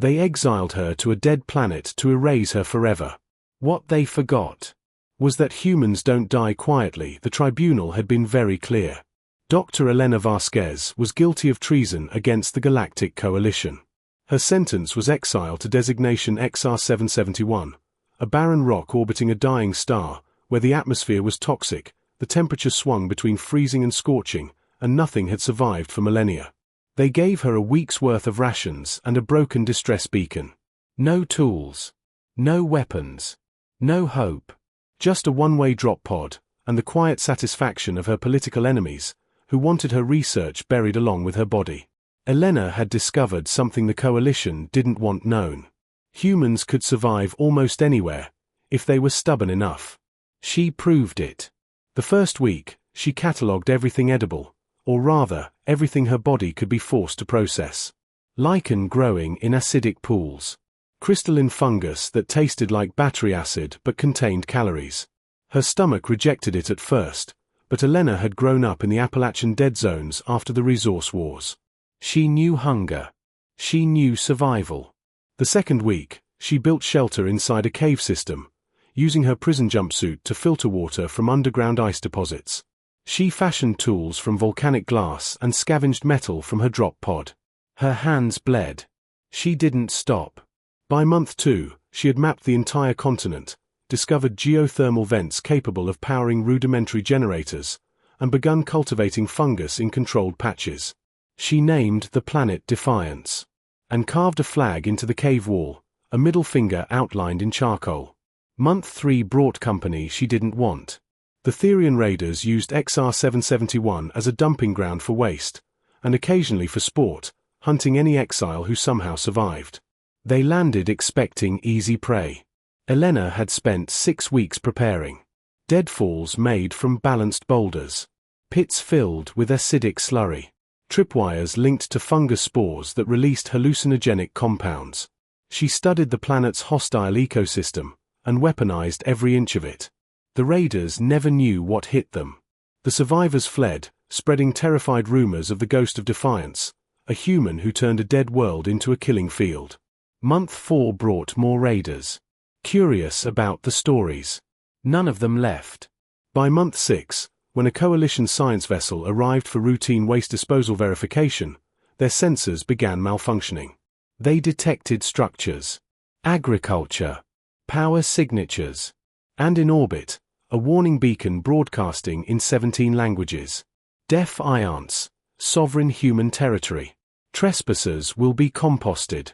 They exiled her to a dead planet to erase her forever. What they forgot was that humans don't die quietly. The tribunal had been very clear. Dr. Elena Vasquez was guilty of treason against the Galactic Coalition. Her sentence was exile to designation XR771, a barren rock orbiting a dying star, where the atmosphere was toxic, the temperature swung between freezing and scorching, and nothing had survived for millennia. They gave her a week's worth of rations and a broken distress beacon. No tools. No weapons. No hope. Just a one-way drop pod, and the quiet satisfaction of her political enemies, who wanted her research buried along with her body. Elena had discovered something the Coalition didn't want known. Humans could survive almost anywhere, if they were stubborn enough. She proved it. The first week, she catalogued everything edible, or rather, everything her body could be forced to process. Lichen growing in acidic pools. Crystalline fungus that tasted like battery acid but contained calories. Her stomach rejected it at first, but Elena had grown up in the Appalachian dead zones after the resource wars. She knew hunger. She knew survival. The second week, she built shelter inside a cave system, using her prison jumpsuit to filter water from underground ice deposits. She fashioned tools from volcanic glass and scavenged metal from her drop pod. Her hands bled. She didn't stop. By month 2, she had mapped the entire continent, discovered geothermal vents capable of powering rudimentary generators, and begun cultivating fungus in controlled patches. She named the planet Defiance, and carved a flag into the cave wall, a middle finger outlined in charcoal. Month 3 brought company she didn't want. The Therian raiders used XR771 as a dumping ground for waste, and occasionally for sport, hunting any exile who somehow survived. They landed expecting easy prey. Elena had spent 6 weeks preparing. Deadfalls made from balanced boulders. Pits filled with acidic slurry. Tripwires linked to fungus spores that released hallucinogenic compounds. She studied the planet's hostile ecosystem, and weaponized every inch of it. The raiders never knew what hit them. The survivors fled, spreading terrified rumors of the ghost of Defiance, a human who turned a dead world into a killing field. Month 4 brought more raiders. Curious about the stories. None of them left. By month 6, when a Coalition science vessel arrived for routine waste disposal verification, their sensors began malfunctioning. They detected structures, agriculture, power signatures, and in orbit, a warning beacon broadcasting in 17 languages. Deaf ions, sovereign human territory. Trespassers will be composted.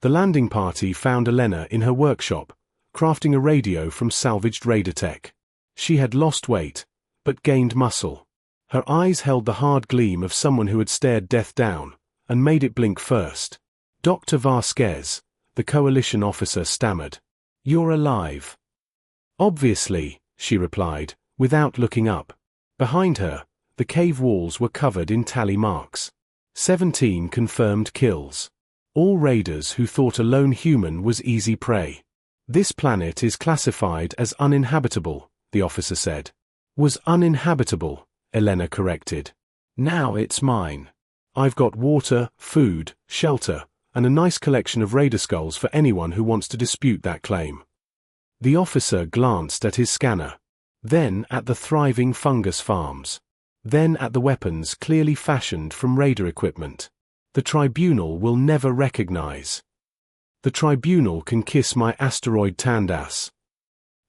The landing party found Elena in her workshop, crafting a radio from salvaged raider tech. She had lost weight, but gained muscle. Her eyes held the hard gleam of someone who had stared death down, and made it blink first. Dr. Vasquez, the Coalition officer, stammered. "You're alive." "Obviously," she replied, without looking up. Behind her, the cave walls were covered in tally marks. 17 confirmed kills. All raiders who thought a lone human was easy prey. "This planet is classified as uninhabitable," the officer said. "Was uninhabitable," Elena corrected. "Now it's mine. I've got water, food, shelter, and a nice collection of raider skulls for anyone who wants to dispute that claim." The officer glanced at his scanner, then at the thriving fungus farms, then at the weapons clearly fashioned from raider equipment. "The tribunal will never recognize. The tribunal can kiss my asteroid Tandas."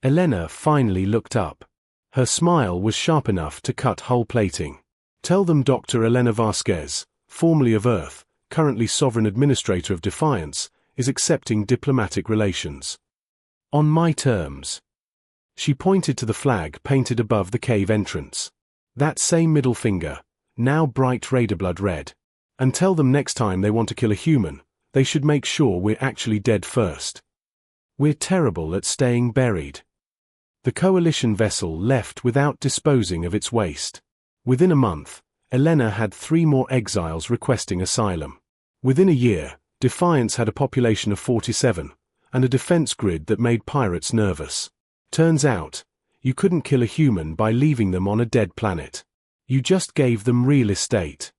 Elena finally looked up. Her smile was sharp enough to cut hull plating. "Tell them Dr. Elena Vasquez, formerly of Earth, currently Sovereign Administrator of Defiance, is accepting diplomatic relations. On my terms." She pointed to the flag painted above the cave entrance. That same middle finger, now bright raider blood red. "And tell them next time they want to kill a human, they should make sure we're actually dead first. We're terrible at staying buried." The Coalition vessel left without disposing of its waste. Within a month, Elena had 3 more exiles requesting asylum. Within a year, Defiance had a population of 47, and a defense grid that made pirates nervous. Turns out, you couldn't kill a human by leaving them on a dead planet. You just gave them real estate.